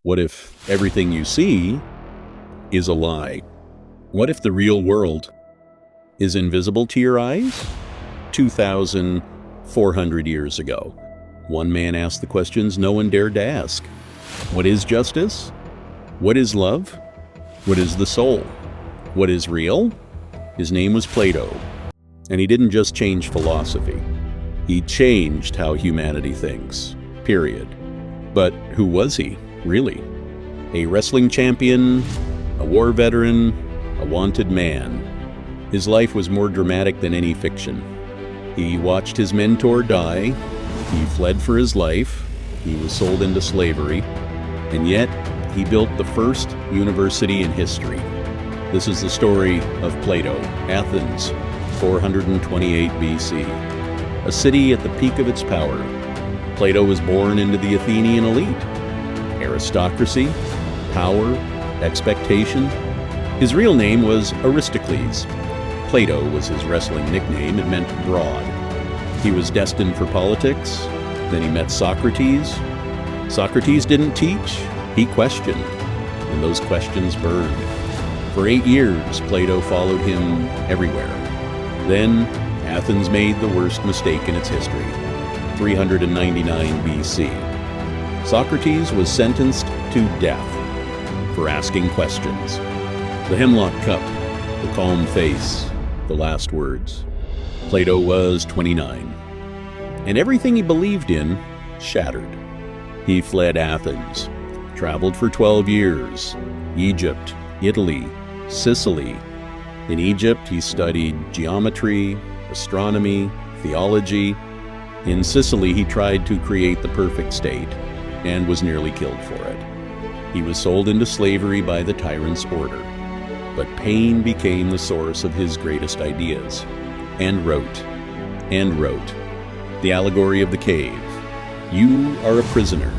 What if everything you see is a lie? What if the real world is invisible to your eyes? 2,400 years ago, one man asked the questions no one dared to ask. What is justice? What is love? What is the soul? What is real? His name was Plato, and he didn't just change philosophy. He changed how humanity thinks, period. But who was he, really? A wrestling champion, a war veteran, a wanted man. His life was more dramatic than any fiction. He watched his mentor die, he fled for his life, he was sold into slavery, and yet he built the first university in history. This is the story of Plato, Athens, 428 BC. A city at the peak of its power. Plato was born into the Athenian elite. Aristocracy, power, expectation. His real name was Aristocles. Plato was his wrestling nickname. It meant broad. He was destined for politics. Then he met Socrates. Socrates didn't teach, he questioned, and those questions burned. For 8 years, Plato followed him everywhere. Then, Athens made the worst mistake in its history, 399 BC. Socrates was sentenced to death for asking questions. The hemlock cup, the calm face, the last words. Plato was 29, and everything he believed in shattered. He fled Athens, traveled for 12 years, Egypt, Italy, Sicily. In Egypt, he studied geometry, astronomy, theology. In Sicily, he tried to create the perfect state and was nearly killed for it. He was sold into slavery by the tyrant's order. But pain became the source of his greatest ideas, and wrote the Allegory of the Cave. You are a prisoner,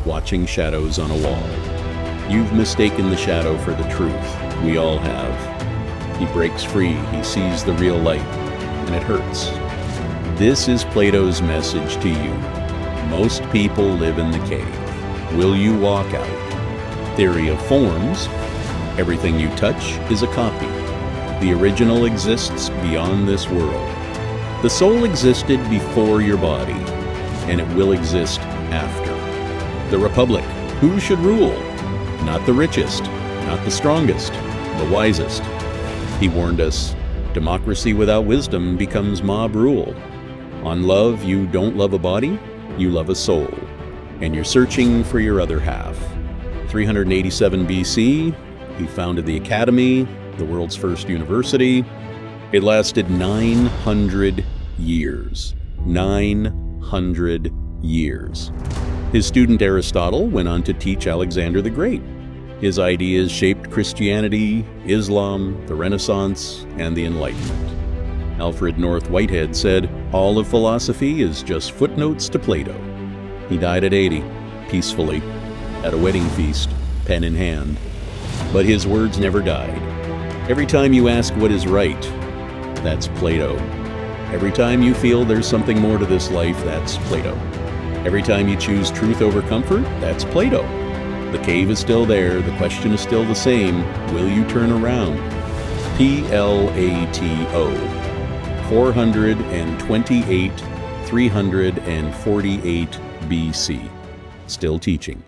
watching shadows on a wall. You've mistaken the shadow for the truth. We all have. He breaks free, he sees the real light, and it hurts. This is Plato's message to you. Most people live in the cave. Will you walk out? Theory of forms. Everything you touch is a copy. The original exists beyond this world. The soul existed before your body, and it will exist after. The Republic. Who should rule? Not the richest, not the strongest, the wisest. He warned us, democracy without wisdom becomes mob rule. On love, you don't love a body, you love a soul, and you're searching for your other half. 387 BC, he founded the Academy, the world's first university. It lasted 900 years. 900 years. His student Aristotle went on to teach Alexander the Great. His ideas shaped Christianity, Islam, the Renaissance, and the Enlightenment. Alfred North Whitehead said, "All of philosophy is just footnotes to Plato." He died at 80, peacefully, at a wedding feast, pen in hand. But his words never died. Every time you ask what is right, that's Plato. Every time you feel there's something more to this life, that's Plato. Every time you choose truth over comfort, that's Plato. The cave is still there, the question is still the same, will you turn around? Plato, 428, 348 BC, still teaching.